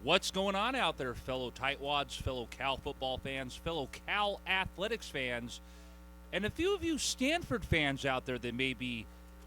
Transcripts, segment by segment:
What's going on out there, fellow Tightwads, fellow Cal football fans, fellow Cal athletics fans, and a few of you Stanford fans out there that may be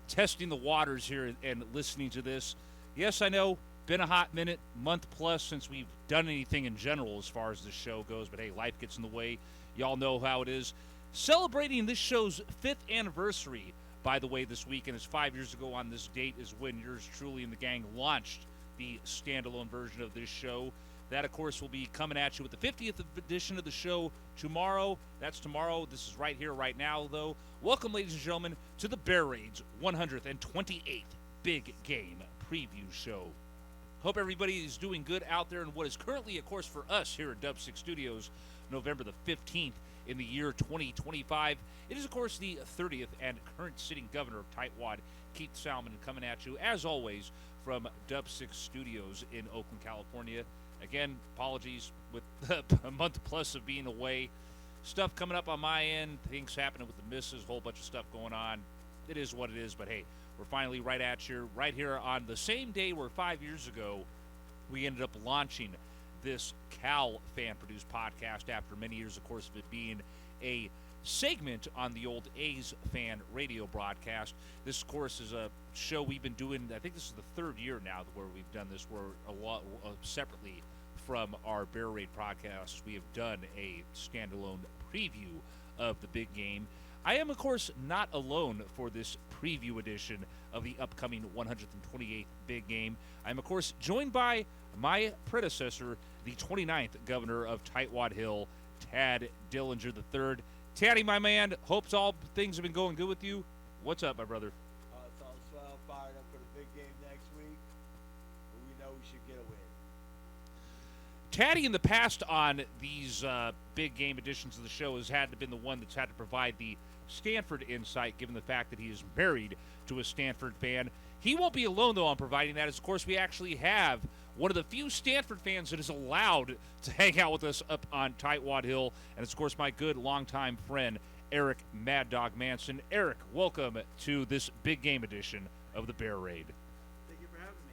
testing the waters here and listening to this? Yes, I know, been a hot minute, month plus since we've done anything in general as far as this show goes, but hey, life gets in the way. Y'all know how it is. Celebrating this show's 5th anniversary, by the way, this week, and it's 5 years ago on this date is when yours truly and the gang launched the standalone version of this show. That, of course, will be coming at you with the 50th edition of the show tomorrow. That's tomorrow. This is right here, right now, though. Welcome, ladies and gentlemen, to the Bear Raid's 128th Big Game Preview Show. Hope everybody is doing good out there in what is currently, of course, for us here at Dub 6 Studios, November the 15th in the year 2025. It is, of course, the 30th and current sitting governor of Tightwad, Keith Salminen, coming at you, as always, from Dub 6 Studios in Oakland, California. Again, apologies with a month plus of being away. Stuff coming up on my end, things happening with the missus, a whole bunch of stuff going on. It is what it is, but hey, we're finally right at you, right here on the same day where 5 years ago we ended up launching this Cal fan-produced podcast after many years, of course, of it being a segment on the old A's fan radio broadcast. This, of course, is a show we've been doing. I think this is the 3rd year now where we've done this. We're a lot separately from our Bear Raid podcast. We have done a standalone preview of the big game. I am, of course, not alone for this preview edition of the upcoming 128th big game. I'm, of course, joined by my predecessor, the 29th governor of Tightwad Hill, Tad Dellinger III. Taddy, my man, hopes all things have been going good with you. What's up, my brother? It's all swell, fired up for the big game next week. But we know we should get a win. Taddy, in the past on these big game editions of the show, has had been the one that's had to provide the Stanford insight, given the fact that he is married to a Stanford fan. He won't be alone, though, on providing that, as, of course, we actually have one of the few Stanford fans that is allowed to hang out with us up on Tightwad Hill, and it's, of course, my good longtime friend, Eric Mad Dog Manson. Eric, welcome to this big game edition of the Bear Raid. Thank you for having me.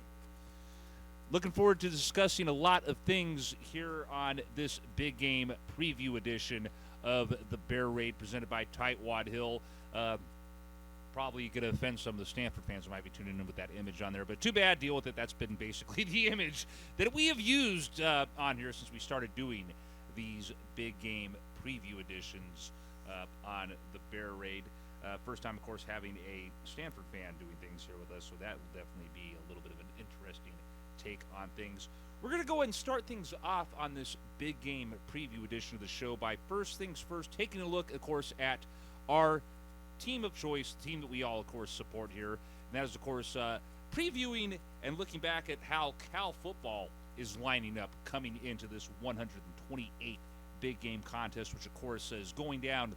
Looking forward to discussing a lot of things here on this big game preview edition of the Bear Raid presented by Tightwad Hill. Probably going to offend some of the Stanford fans who might be tuning in with that image on there, but too bad, deal with it. That's been basically the image that we have used on here since we started doing these big game preview editions on the Bear Raid. First time, of course, having a Stanford fan doing things here with us, so that will definitely be a little bit of an interesting take on things. We're going to go ahead and start things off on this big game preview edition of the show by first things first, taking a look, of course, at our team of choice, the team that we all, of course, support here. And that is, of course, previewing and looking back at how Cal football is lining up coming into this 128th big game contest, which, of course, is going down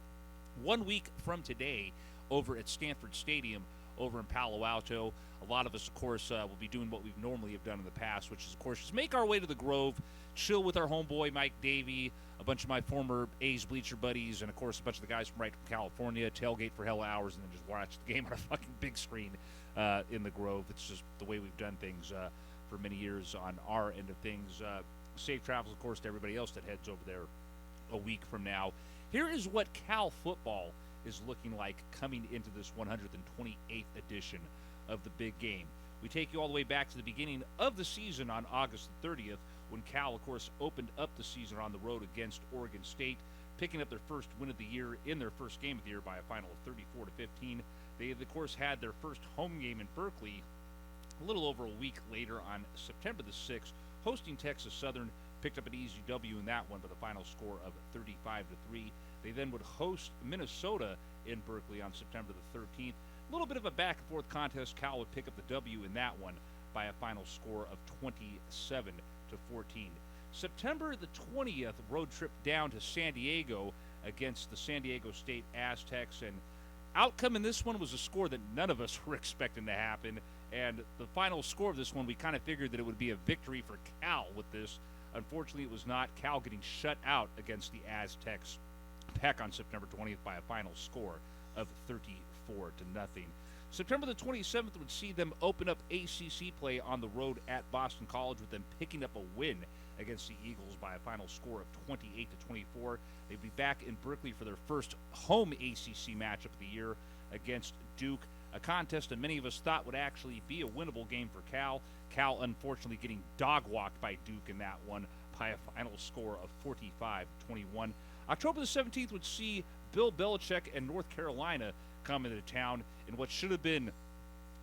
1 week from today over at Stanford Stadium over in Palo Alto. A lot of us, of course, will be doing what we normally have done in the past, which is, of course, just make our way to the Grove, chill with our homeboy Mike Davey, a bunch of my former A's bleacher buddies, and, of course, a bunch of the guys from right from California, tailgate for hella hours, and then just watch the game on a fucking big screen in the Grove. It's just the way we've done things for many years on our end of things. Safe travels, of course, to everybody else that heads over there a week from now. Here is what Cal football is looking like coming into this 128th edition of the big game. We take you all the way back to the beginning of the season on August 30th, when Cal, of course, opened up the season on the road against Oregon State, picking up their first win of the year in their first game of the year by a final of 34-15. They, of course, had their first home game in Berkeley a little over a week later on September the 6th, hosting Texas Southern, picked up an easy W in that one with a final score of 35-3. They then would host Minnesota in Berkeley on September the 13th. A little bit of a back-and-forth contest. Cal would pick up the W in that one by a final score of 27-14. September the 20th, road trip down to San Diego against the San Diego State Aztecs, and outcome in this one was a score that none of us were expecting to happen, and the final score of this one, we kind of figured that it would be a victory for Cal with this. Unfortunately, it was not. Cal getting shut out against the Aztecs back on September 20th by a final score of 34-0. September the 27th would see them open up ACC play on the road at Boston College, with them picking up a win against the Eagles by a final score of 28-24. They'd be back in Berkeley for their first home ACC matchup of the year against Duke, a contest that many of us thought would actually be a winnable game for Cal. Cal, unfortunately, getting dog-walked by Duke in that one by a final score of 45-21. October the 17th would see Bill Belichick and North Carolina come into town in what should have been,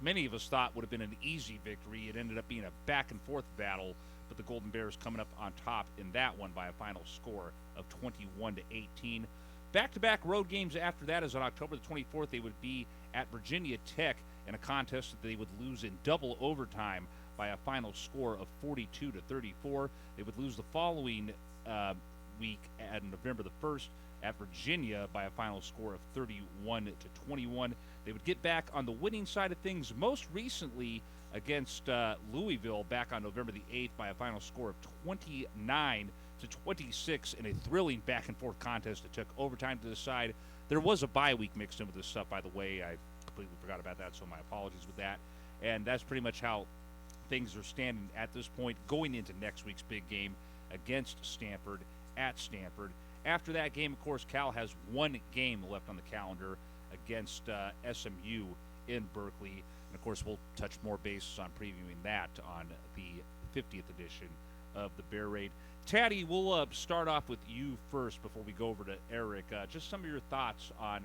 many of us thought would have been an easy victory. It ended up being a back-and-forth battle, but the Golden Bears coming up on top in that one by a final score of 21-18. Back-to-back road games after that, as on October the 24th, they would be at Virginia Tech in a contest that they would lose in double overtime by a final score of 42-34. They would lose the following week on November the 1st at Virginia by a final score of 31-21. They would get back on the winning side of things most recently against Louisville back on November the 8th by a final score of 29-26 in a thrilling back-and-forth contest that took overtime to decide. There was a bye week mixed in with this stuff, by the way. I completely forgot about that, so my apologies with that. And that's pretty much how things are standing at this point going into next week's big game against Stanford at Stanford. After that game, of course, Cal has one game left on the calendar against SMU in Berkeley. And, of course, we'll touch more bases on previewing that on the 50th edition of the Bear Raid. Taddy, we'll start off with you first before we go over to Eric. Just some of your thoughts on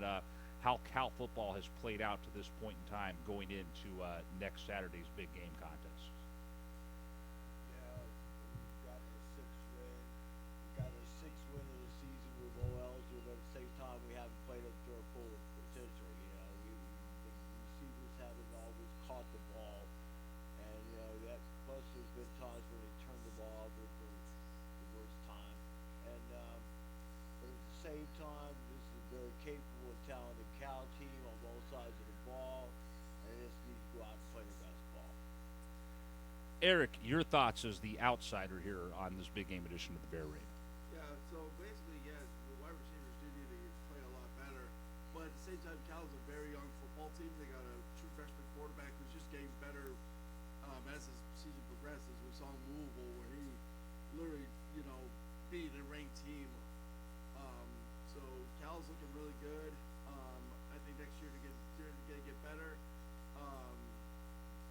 how Cal football has played out to this point in time going into next Saturday's big game contest. Yeah, we got our sixth win. We got our sixth win of the season with low eligible, but at the same time, we haven't played up to our full potential. The receivers haven't always caught the ball, and that. Plus, there's been times when they turned the ball over for the worst time, and but at the same time, this is a very capable and talented Cal team on both sides of the ball, and they just need to go out and play their best ball. Eric, your thoughts as the outsider here on this big game edition of the Bear Raid. Yeah, so basically, yes, the wide receivers do need to play a lot better. But at the same time, Cal's a very young football team. They got a true freshman quarterback who's just getting better as the season progresses. We saw in Louisville where he literally, beat a ranked team. So Cal's looking really good. I think next year they're going to get better.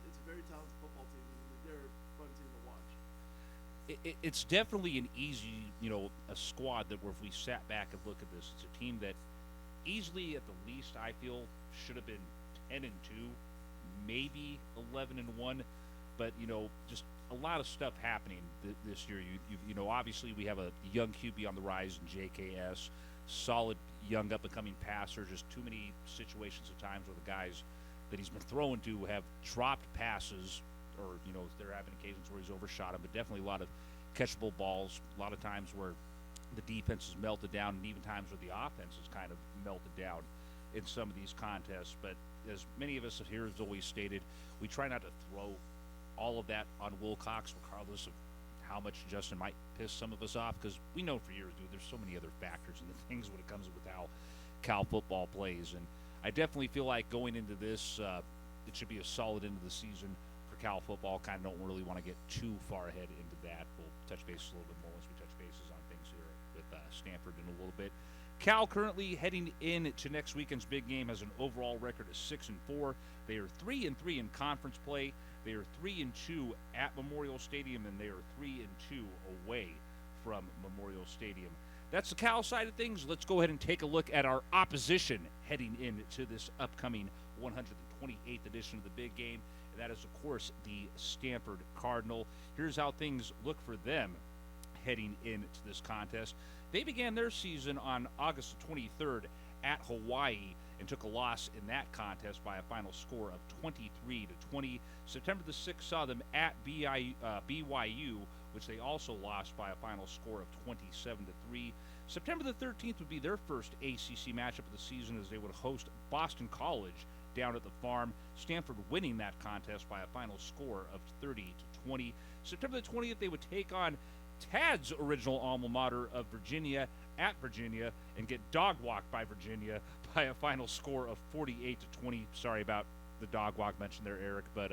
It's a very talented football team. They're a fun team to watch. It's definitely an easy, a squad that where if we sat back and look at this, it's a team that easily at the least I feel should have been 10-2, maybe 11-1, but just a lot of stuff happening this year. Obviously we have a young QB on the rise in JKS, solid young up and coming passer. Just too many situations at times where the guys that he's been throwing to have dropped passes, or they're having occasions where he's overshot him, but definitely a lot of catchable balls, a lot of times where the defense is melted down, and even times where the offense is kind of melted down in some of these contests. But as many of us here have always stated, we try not to throw all of that on Wilcox, regardless of how much Justin might piss some of us off, because we know for years, dude, there's so many other factors and the things when it comes with how Cal football plays. And I definitely feel like going into this, it should be a solid end of the season for Cal football. Kind of don't really want to get too far ahead into that. We'll touch bases a little bit more once we touch bases on things here with Stanford in a little bit. Cal currently heading into next weekend's big game has an overall record of 6-4. They are 3-3 in conference play. They are 3-2 at Memorial Stadium, and they are 3-2 away from Memorial Stadium. That's the Cal side of things. Let's go ahead and take a look at our opposition heading into this upcoming 128th edition of the big game, and that is, of course, the Stanford Cardinal. Here's how things look for them heading into this contest. They began their season on August 23rd at Hawaii and took a loss in that contest by a final score of 23-20. September the 6th saw them at BYU, which they also lost by a final score of 27-3. September the 13th would be their first ACC matchup of the season as they would host Boston College down at the Farm. Stanford winning that contest by a final score of 30-20. September the 20th, they would take on Tad's original alma mater of Virginia at Virginia and get dog-walked by Virginia by a final score of 48-20. Sorry about the dog walk mentioned there, Eric, but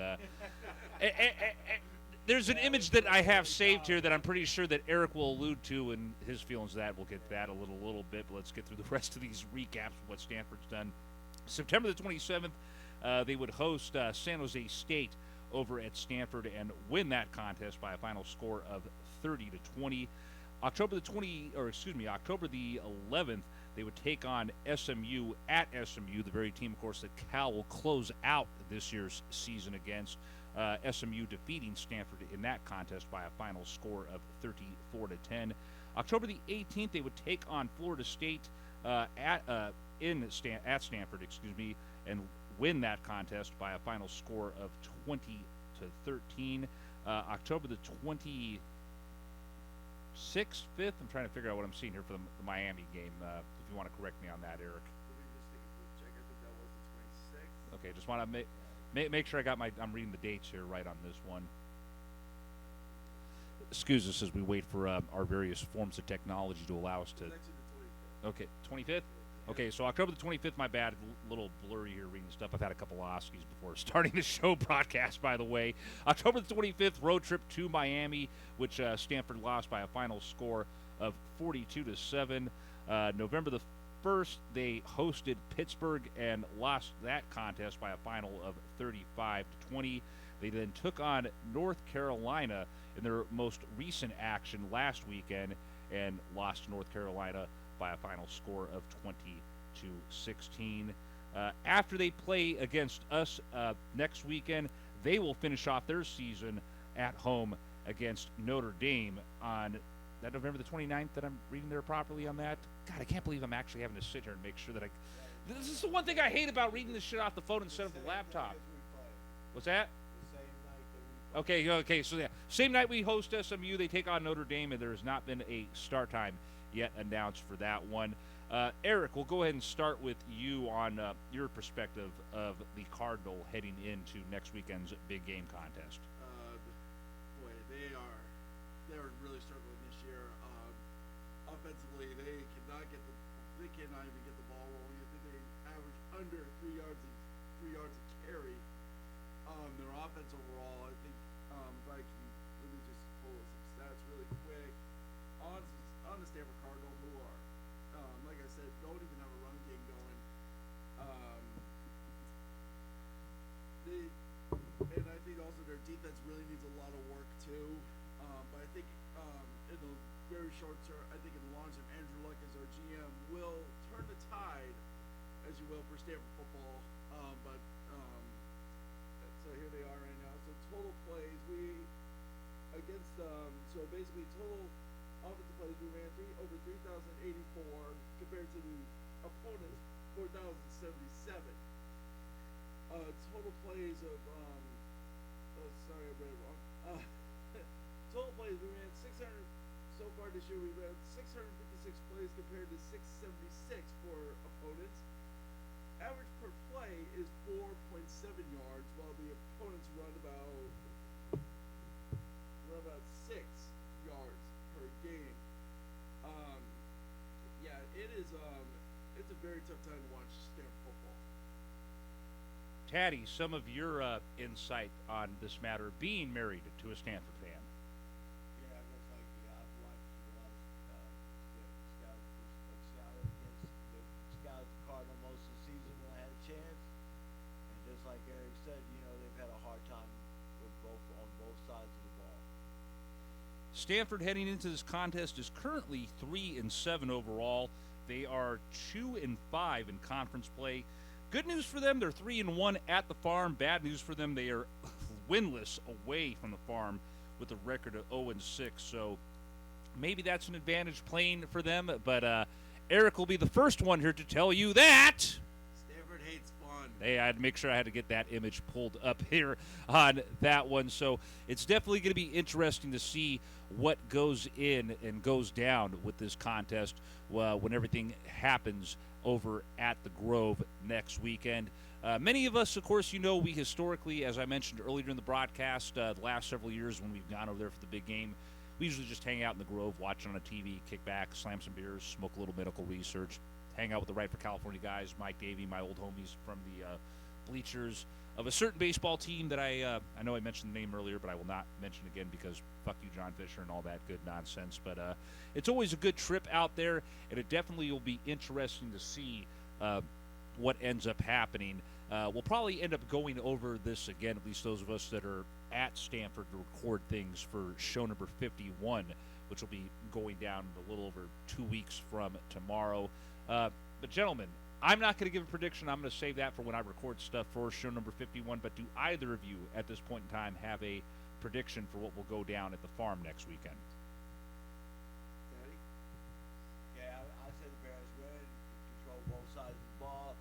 there's an image that I have saved here that I'm pretty sure that Eric will allude to, and his feelings of that. We'll get to that a little bit, but let's get through the rest of these recaps of what Stanford's done. September the 27th, they would host San Jose State over at Stanford and win that contest by a final score of 30-20. October the 11th, they would take on SMU at SMU, the very team, of course, that Cal will close out this year's season against. SMU defeating Stanford in that contest by a final score of 34-10. October the 18th, they would take on Florida State at Stanford, and win that contest by a final score of 20-13. October the 26th, 5th. I'm trying to figure out what I'm seeing here for the Miami game. If you want to correct me on that, Eric. Let me just take a quick check. I think that was the 26th. Okay, just want to make sure I'm reading the dates here right on this one. Excuse us as we wait for our various forms of technology to allow us to. It's actually the 25th. Okay, 25th. Okay, so October the 25th, my bad, a little blurry here reading stuff. I've had a couple of Oskies before starting the show broadcast, by the way. October the 25th, road trip to Miami, which Stanford lost by a final score of 42-7. November the 1st, they hosted Pittsburgh and lost that contest by a final of 35-20. They then took on North Carolina in their most recent action last weekend and lost to North Carolina by a final score of 20-16. After they play against us next weekend, they will finish off their season at home against Notre Dame on that November the 29th that I'm reading there properly on that. God, I can't believe I'm actually having to sit here and make sure that this is the one thing I hate about reading this shit off the phone instead of the laptop. What's that? Okay, so yeah. Same night we host SMU, they take on Notre Dame, and there has not been a start time yet announced for that one. Eric, we'll go ahead and start with you on your perspective of the Cardinal heading into next weekend's big game contest. Boy, they're really struggling this year. Offensively, they cannot even get the ball rolling. I think they average under 3 yards a carry. Their offense overall, I think, if I can, let me just pull some stats really quick on the Stanford Cardinal, who are, like I said, don't even have a run game going. And I think also their defense really needs a lot of work too. But I think in the very short term, I think in the long term, Andrew Luck as our GM will turn the tide, as you will, for Stanford football. So here they are right now. So total plays, so basically total offensive plays, we ran over 3,084 compared to the opponent's 4,077. Total plays of sorry, I read it wrong. Total plays, we ran 600 so far this year. We ran 656 plays compared to 676 for opponents. Average per play is 4.7 yards, while the opponents run about 6 yards per game. Yeah, it's a very tough time to watch Stanford football. Taddy, some of your insight on this matter, being married to a Stanford fan. Yeah, just like I've watched a lot of scouted the Cardinal most of the season when I had a chance, and just like Eric said, they've had a hard time on both sides of the ball. Stanford heading into this contest is currently 3-7 overall. They are 2-5 in conference play. Good news for them, they're 3-1 at the farm. Bad news for them, they are winless away from the farm with a record of 0-6. So maybe that's an advantage playing for them. But Eric will be the first one here to tell you that Stanford hates fun. Hey, I had to make sure I had to get that image pulled up here on that one. So it's definitely going to be interesting to see what goes in and goes down with this contest when everything happens over at the Grove next weekend. Many of us, of course, we historically, as I mentioned earlier in the broadcast, the last several years when we've gone over there for the big game, we usually just hang out in the Grove, watch on a TV, kick back, slam some beers, smoke a little medical research, hang out with the Right for California guys, Mike Davey, my old homies from the bleachers of a certain baseball team that I know I mentioned the name earlier, but I will not mention again because fuck you, John Fisher, and all that good nonsense. But it's always a good trip out there, and it definitely will be interesting to see what ends up happening. We'll probably end up going over this again, at least those of us that are at Stanford to record things for show number 51, which will be going down in a little over 2 weeks from tomorrow. But gentlemen, I'm not going to give a prediction. I'm going to save that for when I record stuff for show number 51. But do either of you at this point in time have a prediction for what will go down at the farm next weekend? Daddy? Yeah, I said the Bears win, control both sides of the ball,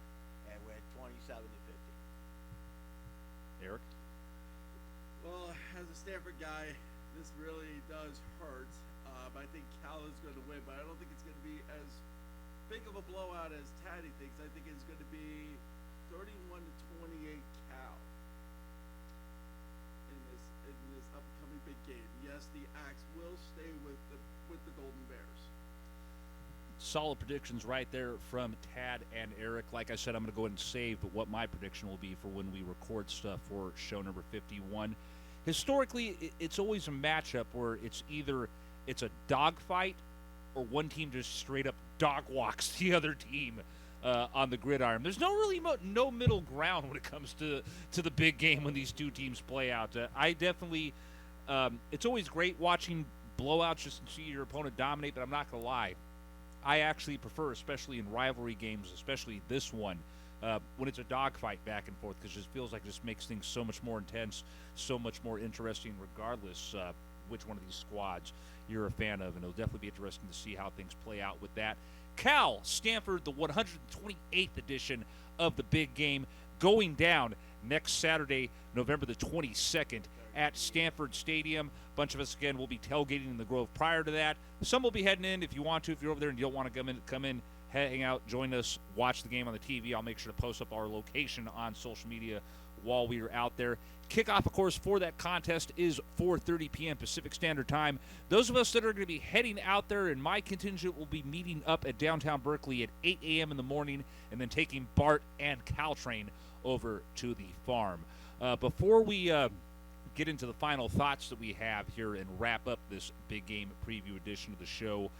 and win 27 to 50. Eric? Well, as a Stanford guy, this really does hurt. I think Cal is going to win, but I don't think it's going to be as big of a blowout as Taddy thinks. I think it's going to be 31 to 28 Cal in this upcoming big game. Yes, the Axe will stay with the Golden Bears. Solid predictions right there from Tad and Eric. Like I said, I'm going to go ahead and save what my prediction will be for when we record stuff for show number 51. Historically, it's always a matchup where it's a dogfight or one team just straight up dog walks the other team on the gridiron. There's no middle ground when it comes to the big game when these two teams play out. I definitely, it's always great watching blowouts just to see your opponent dominate, but I'm not going to lie. I actually prefer, especially in rivalry games, especially this one, when it's a dogfight back and forth, because it just feels like it just makes things so much more intense, so much more interesting, regardless which one of these squads you're a fan of, and it'll definitely be interesting to see how things play out with that. Cal, Stanford, the 128th edition of the big game, going down next Saturday, November the 22nd at Stanford Stadium. A bunch of us, again, will be tailgating in the Grove prior to that. Some will be heading in if you want to. If you're over there and you don't want to come in, hang out, join us, watch the game on the TV. I'll make sure to post up our location on social media while we are out there. Kickoff, of course, for that contest is 4:30 p.m. Pacific Standard Time. Those of us that are going to be heading out there, and my contingent will be meeting up at downtown Berkeley at 8 a.m. in the morning and then taking BART and Caltrain over to the farm. Before we get into the final thoughts that we have here and wrap up this big game preview edition of the show,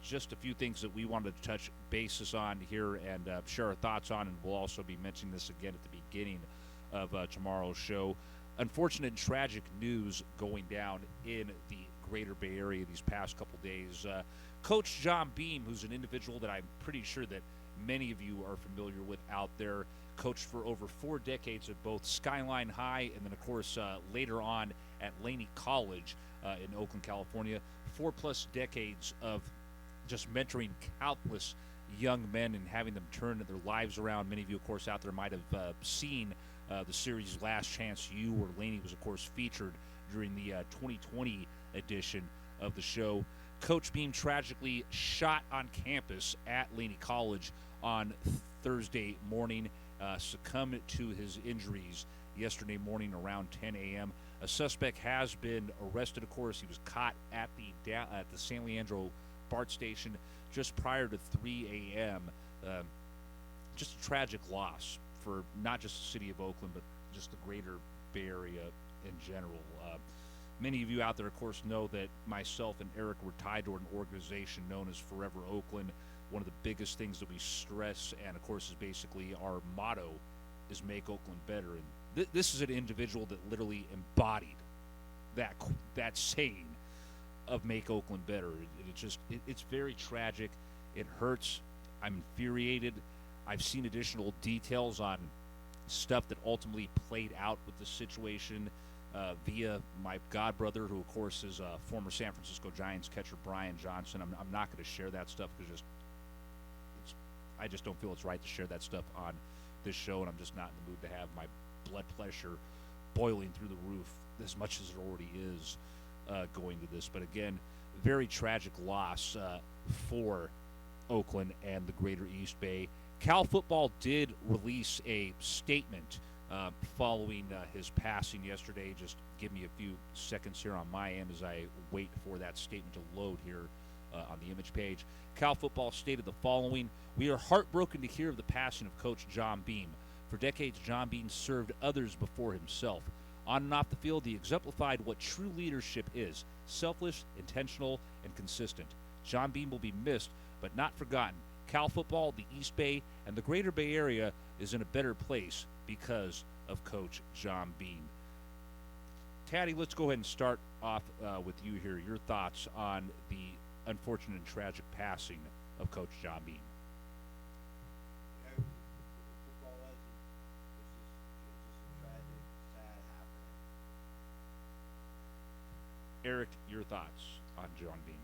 just a few things that we wanted to touch bases on here and share our thoughts on, and we'll also be mentioning this again at the beginning of tomorrow's show. Unfortunate and tragic news going down in the greater Bay Area these past couple days. Coach John Beam, who's an individual that I'm pretty sure that many of you are familiar with out there, coached for over 4 decades at both Skyline High and then, of course, later on at Laney College in Oakland, California. 4+ decades of just mentoring countless young men and having them turn their lives around. Many of you, of course, out there might have seen the series Last Chance U, where Laney was, of course, featured during the 2020 edition of the show. Coach Beam tragically shot on campus at Laney College on Thursday morning, succumbed to his injuries yesterday morning around 10 a.m. A suspect has been arrested, of course. He was caught at the San Leandro BART station just prior to 3 a.m. Just a tragic loss for not just the city of Oakland, but just the greater Bay Area in general. Many of you out there, of course, know that myself and Eric were tied to an organization known as Forever Oakland. One of the biggest things that we stress, and of course, is basically our motto, is make Oakland better. And this is an individual that literally embodied that saying of make Oakland better. It's very tragic. It hurts. I'm infuriated. I've seen additional details on stuff that ultimately played out with the situation via my godbrother, who of course is former San Francisco Giants catcher Brian Johnson. I'm not going to share that stuff because I just don't feel it's right to share that stuff on this show, and I'm just not in the mood to have my blood pressure boiling through the roof as much as it already is going to this. But again, very tragic loss for Oakland and the greater East Bay. Cal football did release a statement following his passing yesterday. Just give me a few seconds here on my end as I wait for that statement to load here on the image page. Cal football stated the following: "We are heartbroken to hear of the passing of Coach John Beam. For decades, John Beam served others before himself. On and off the field, he exemplified what true leadership is: selfless, intentional, and consistent. John Beam will be missed, but not forgotten. Cal football, the East Bay, and the greater Bay Area is in a better place because of Coach John Beam." Taddy, let's go ahead and start off with you here. Your thoughts on the unfortunate and tragic passing of Coach John Beam. Yeah, football legend. This is just a tragic, sad happening. Eric, your thoughts on John Beam.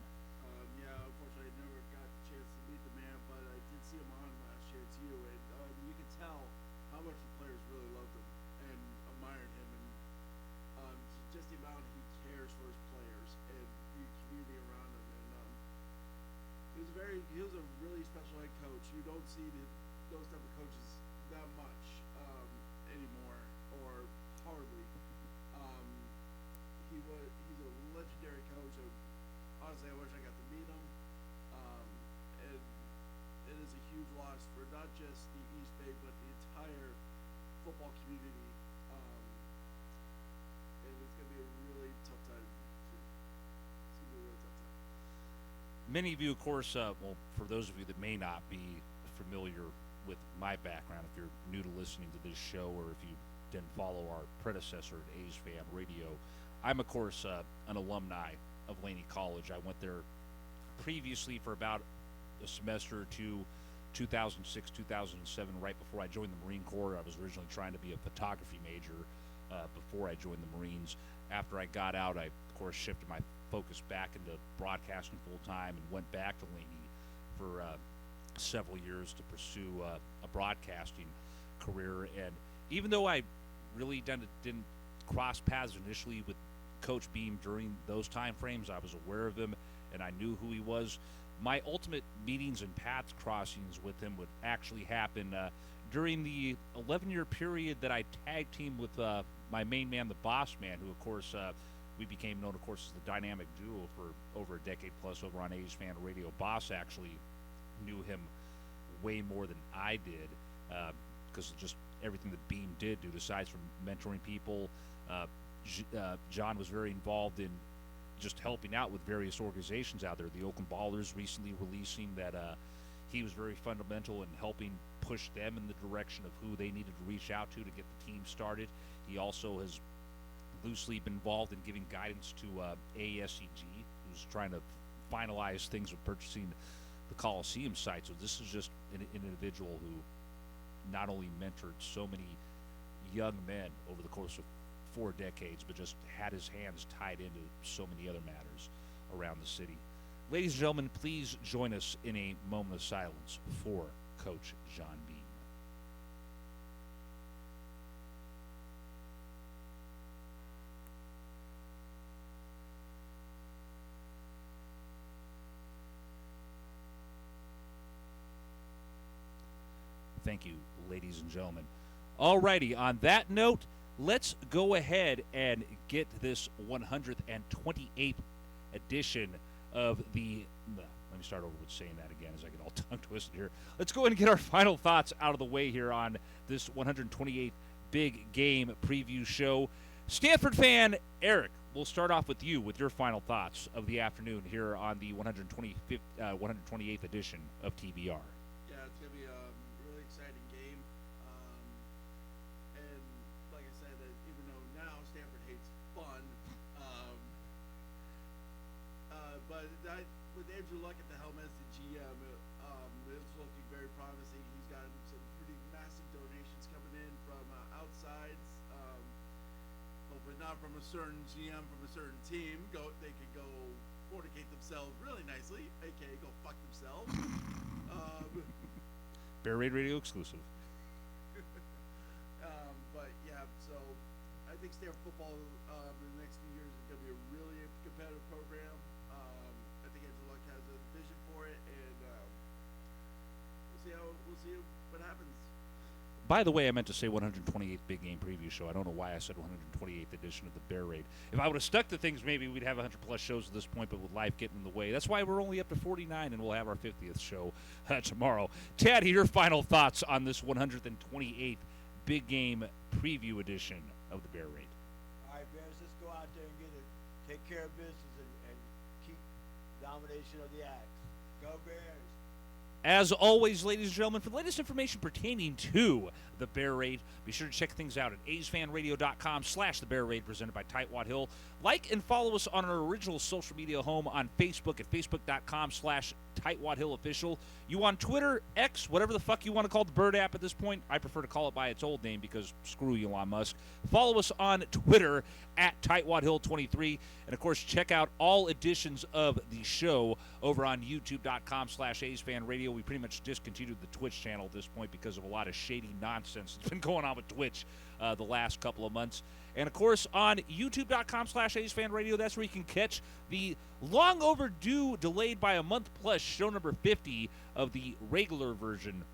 Yeah, unfortunately, I never got the chance to meet the man, but I did see him on last year too, and you can tell how much the players really loved him and admired him, and just the amount he cares for his players and the community around him. And he was a really special head coach. You don't see those type of coaches that much anymore, or hardly. He's a legendary coach. Honestly, I wish I got to meet him. And it is a huge loss for not just the East Bay, but the entire football community. And it's going to be a really tough time. It's going to be a really tough time. Many of you, of course, well, for those of you that may not be familiar with my background, if you're new to listening to this show, or if you didn't follow our predecessor at A's Fam Radio, I'm, of course, an alumni of Laney College. I went there previously for about a semester or two, 2006, 2007, right before I joined the Marine Corps. I was originally trying to be a photography major before I joined the Marines. After I got out, I, of course, shifted my focus back into broadcasting full-time and went back to Laney for several years to pursue a broadcasting career. And even though I really didn't cross paths initially with Coach Beam during those time frames, I was aware of him and I knew who he was. My ultimate meetings and paths crossings with him would actually happen during the 11-year period that I tag teamed with my main man, the Boss Man, who, of course, we became known, of course, as the dynamic duo for over a decade plus over on A's Fan Radio. Boss actually knew him way more than I did because of just everything that Beam did, dude, aside from mentoring people. John was very involved in just helping out with various organizations out there. The Oakland Ballers recently releasing that he was very fundamental in helping push them in the direction of who they needed to reach out to get the team started. He also has loosely been involved in giving guidance to ASCG, who's trying to finalize things with purchasing the Coliseum site. So this is just an individual who not only mentored so many young men over the course of 4 decades, but just had his hands tied into so many other matters around the city. Ladies and gentlemen, please join us in a moment of silence for Coach John Beam. Thank you, ladies and gentlemen. Alrighty, on that note, let's go ahead and get this 128th edition of the... Let me start over with saying that again as I get all tongue-twisted here. Let's go ahead and get our final thoughts out of the way here on this 128th Big Game Preview Show. Stanford fan Eric, we'll start off with you with your final thoughts of the afternoon here on the 128th edition of TBR. Yeah, it's going to be a really exciting game. And like I said, even though now Stanford hates fun, but with Andrew Luck at the helm as the GM, it's looking very promising. He's gotten some pretty massive donations coming in from outsides, hopefully not from a certain GM from a certain team. They could go fornicate themselves really nicely, aka go fuck themselves. Bear Raid Radio exclusive. But yeah, so I think Stanford football in the next few years is going to be a really competitive program. I think Andrew Luck has a vision for it, and we'll see what happens. By the way, I meant to say 128th Big Game Preview Show. I don't know why I said 128th edition of the Bear Raid. If I would have stuck to things, maybe we'd have 100-plus shows at this point, but with life getting in the way. That's why we're only up to 49, and we'll have our 50th show tomorrow. Tad, your final thoughts on this 128th Big Game Preview edition of the Bear Raid. All right, Bears, let's go out there and get it. Take care of business and keep domination of the axe. Go Bears. As always, ladies and gentlemen, for the latest information pertaining to the Bear Raid, be sure to check things out at a'sfanradio.com/the Bear Raid, presented by Tightwad Hill. Like and follow us on our original social media home on Facebook at facebook.com/Tightwad Hill Official. You on Twitter, X, whatever the fuck you want to call the Bird app at this point. I prefer to call it by its old name because screw Elon Musk. Follow us on Twitter at Tightwad Hill 23. And, of course, check out all editions of the show over on youtube.com/a'sfanradio. We pretty much discontinued the Twitch channel at this point because of a lot of shady nonsense that's been going on with Twitch the last couple of months. And, of course, on youtube.com/a'sfanradio, that's where you can catch the long overdue, delayed by a month plus, show number 50 of the regular version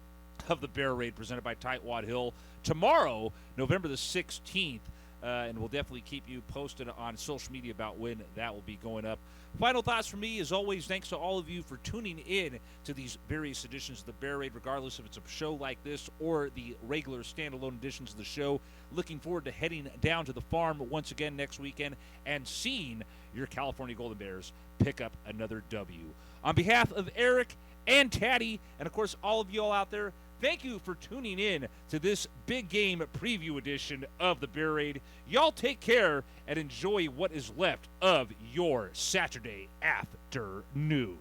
of the Bear Raid presented by Tightwad Hill tomorrow, November the 16th. And we'll definitely keep you posted on social media about when that will be going up. Final thoughts from me, as always, thanks to all of you for tuning in to these various editions of the Bear Raid, regardless if it's a show like this or the regular standalone editions of the show. Looking forward to heading down to the farm once again next weekend and seeing your California Golden Bears pick up another W. On behalf of Eric and Taddy, and of course all of you all out there, thank you for tuning in to this big game preview edition of the Bear Raid. Y'all take care and enjoy what is left of your Saturday afternoon.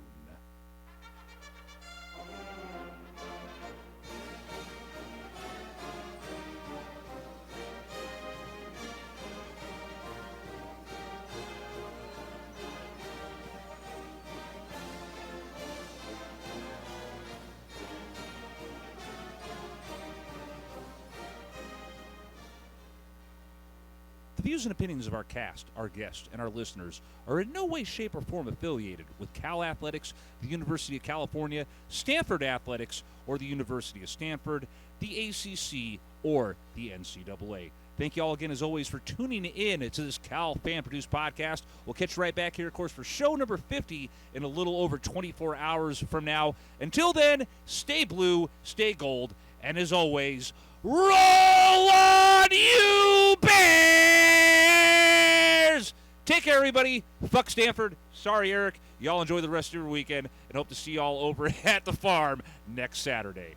The views and opinions of our cast, our guests, and our listeners are in no way, shape, or form affiliated with Cal Athletics, the University of California, Stanford Athletics, or the University of Stanford, the ACC, or the NCAA. Thank you all again, as always, for tuning in to this Cal fan-produced podcast. We'll catch you right back here, of course, for show number 50 in a little over 24 hours from now. Until then, stay blue, stay gold, and as always, roll on, you Bears! Take care, everybody. Fuck Stanford. Sorry, Eric. Y'all enjoy the rest of your weekend, and hope to see y'all over at the farm next Saturday.